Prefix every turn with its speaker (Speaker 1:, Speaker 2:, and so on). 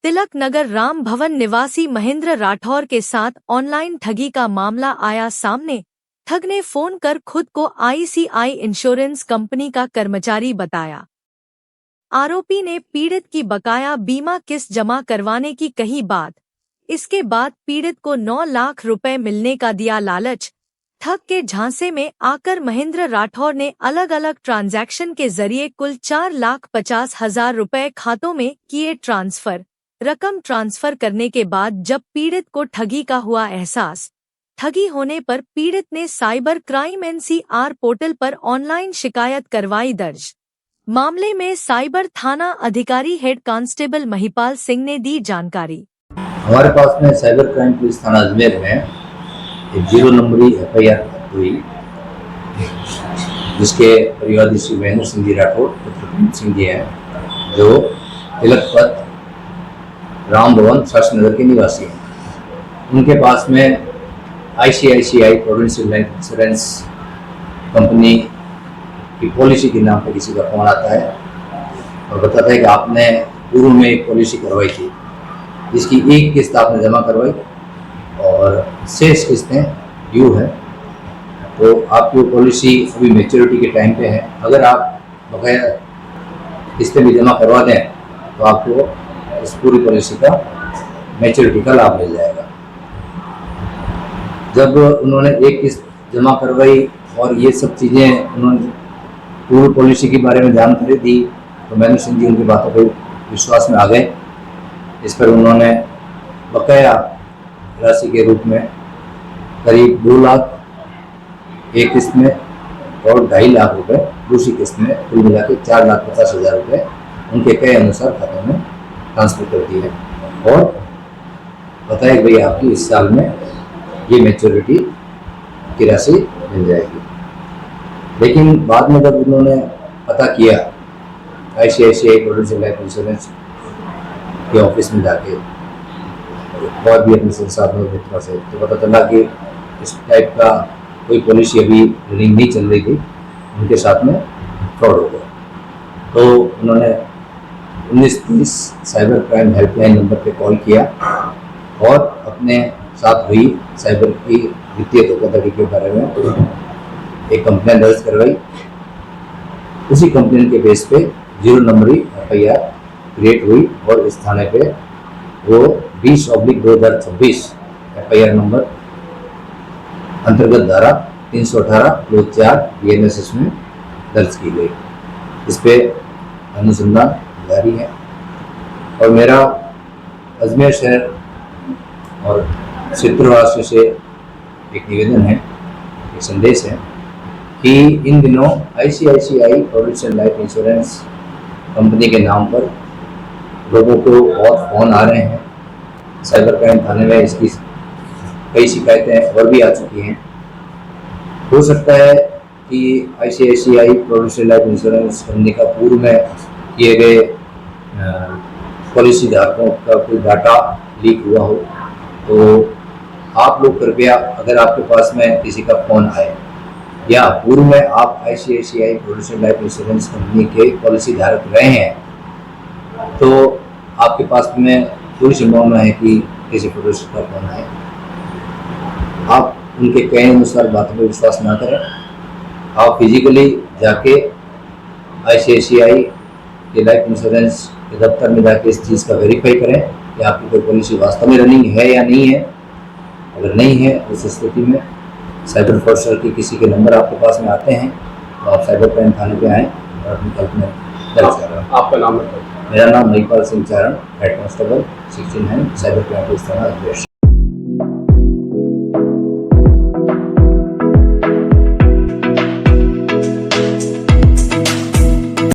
Speaker 1: तिलक नगर राम भवन निवासी महेंद्र राठौर के साथ ऑनलाइन ठगी का मामला आया सामने। ठग ने फोन कर खुद को आईसीआई इंश्योरेंस कंपनी का कर्मचारी बताया। आरोपी ने पीड़ित की बकाया बीमा किस्त जमा करवाने की कही बात। इसके बाद पीड़ित को 9 लाख रुपए मिलने का दिया लालच। ठग के झांसे में आकर महेंद्र राठौर ने अलग अलग ट्रांजैक्शन के जरिए कुल 4,50,000 रुपए खातों में किए ट्रांसफर। रकम ट्रांसफर करने के बाद जब पीड़ित को ठगी का हुआ एहसास, ठगी होने पर पीड़ित ने साइबर क्राइम एनसीआर पोर्टल पर ऑनलाइन शिकायत करवाई दर्ज। मामले में साइबर थाना अधिकारी हेड कांस्टेबल महिपाल सिंह ने दी जानकारी।
Speaker 2: हमारे पास में साइबर क्राइम पुलिस थाना अजमेर में एक 0 नंबरी एफआईआर हुई, जिसके परिवादी श्री महेंद्र सिंह जी राठौर पुत्र प्रेम सिंह जी हैं, जो तिलक पथ राम भवन शास्त्री नगर के निवासी हैं। उनके पास में आईसीआईसीआई प्रोविडेंशियल लाइफ इंश्योरेंस कंपनी की पॉलिसी के नाम पर किसी का फोन आता है और बताता है कि आपने पूर्व में एक पॉलिसी करवाई थी, जिसकी एक किस्त आपने जमा करवाई और शेष किस्तें ड्यू है, तो आपकी पॉलिसी अभी मैच्योरिटी के टाइम पे है। अगर आप बकाया किस्तें भी जमा करवा दें तो आपको उस पूरी पॉलिसी का मैच्योरिटी का लाभ मिल जाएगा। जब उन्होंने एक किस्त जमा करवाई और ये सब चीज़ें उन्होंने पूरी पॉलिसी के बारे में जानकारी दी, तो महेंद्र सिंह जी उनकी बातों पर विश्वास में आ गए। इस पर उन्होंने बकाया राशि के रूप में करीब 2 लाख एक किस्त में और 2.5 लाख रुपए दूसरी किस्त में, कुल मिला के 4,50,000 रुपये उनके कहे अनुसार खाते में ट्रांसफर कर दिए और बताया कि भाई आपकी इस साल में ये मैच्योरिटी की राशि मिल जाएगी। लेकिन बाद में जब उन्होंने पता किया आईसीआईसीआई प्रोविडेंशियल लाइफ इंश्योरेंस के ऑफिस में जाके और भी अपने संसाधनों मित्रों से, तो पता चला कि इस टाइप का कोई पॉलिसी अभी रनिंग नहीं चल रही थी, उनके साथ में फ्रॉड हो गया। तो उन्होंने 1930 साइबर क्राइम हेल्पलाइन नंबर पे कॉल किया और अपने साथ हुई साइबर की वित्तीय धोखाधड़ी के बारे में एक कंप्लेन दर्ज करवाई। उसी कंप्लेन के बेस पे 0 नंबरी एफआईआर क्रिएट हुई और इस थाने पे वो 20/2026 एफआईआर नंबर अंतर्गत धारा 318 बीएनएसएस में दर्ज की गई। इस पे अनुसंधान जारी है और मेरा अजमेर शहर और क्षेत्रवासियों से एक निवेदन है, एक संदेश है कि इन दिनों आईसीआईसीआई प्रोविडेंशियल लाइफ इंश्योरेंस कंपनी के नाम पर लोगों को बहुत फ़ोन आ रहे हैं। साइबर क्राइम थाने में इसकी कई शिकायतें और भी आ चुकी हैं। हो सकता है कि आईसीआईसीआई प्रोविडेंशियल लाइफ इंश्योरेंस कंपनी का पूर्व में किए गए पॉलिसी धारकों का कोई डाटा लीक हुआ हो, तो आप लोग कृपया, अगर आपके पास में किसी का फ़ोन आए या पूर्व में आप आईसीआईसीआई प्रोविडेंशियल लाइफ इंश्योरेंस कंपनी के पॉलिसी धारक रहे हैं, तो आपके पास में पूरी संभावना है कि किसी प्रोड्यूसर का फोन आए। आप उनके कहे अनुसार बातों पर विश्वास ना करें। आप फिजिकली जाके आईसीआईसीआई के लाइफ इंश्योरेंस के दफ्तर में जाके इस चीज़ का वेरीफाई करें कि आपकी कोई पॉलिसी वास्तव में रनिंग है या नहीं है। अगर नहीं है, उस स्थिति में साइबर फ्रॉडस्टर के किसी के नंबर आपके पास में आते हैं तो आप साइबर क्राइम थाने पे आएँ और अपनी कंप्लेन दर्ज करें।
Speaker 3: आपका नाम है?
Speaker 2: मेरा नाम महिपाल सिंह चारण, हेड कांस्टेबल 16 है, साइबर क्राइम पुलिस थाना अजमेर।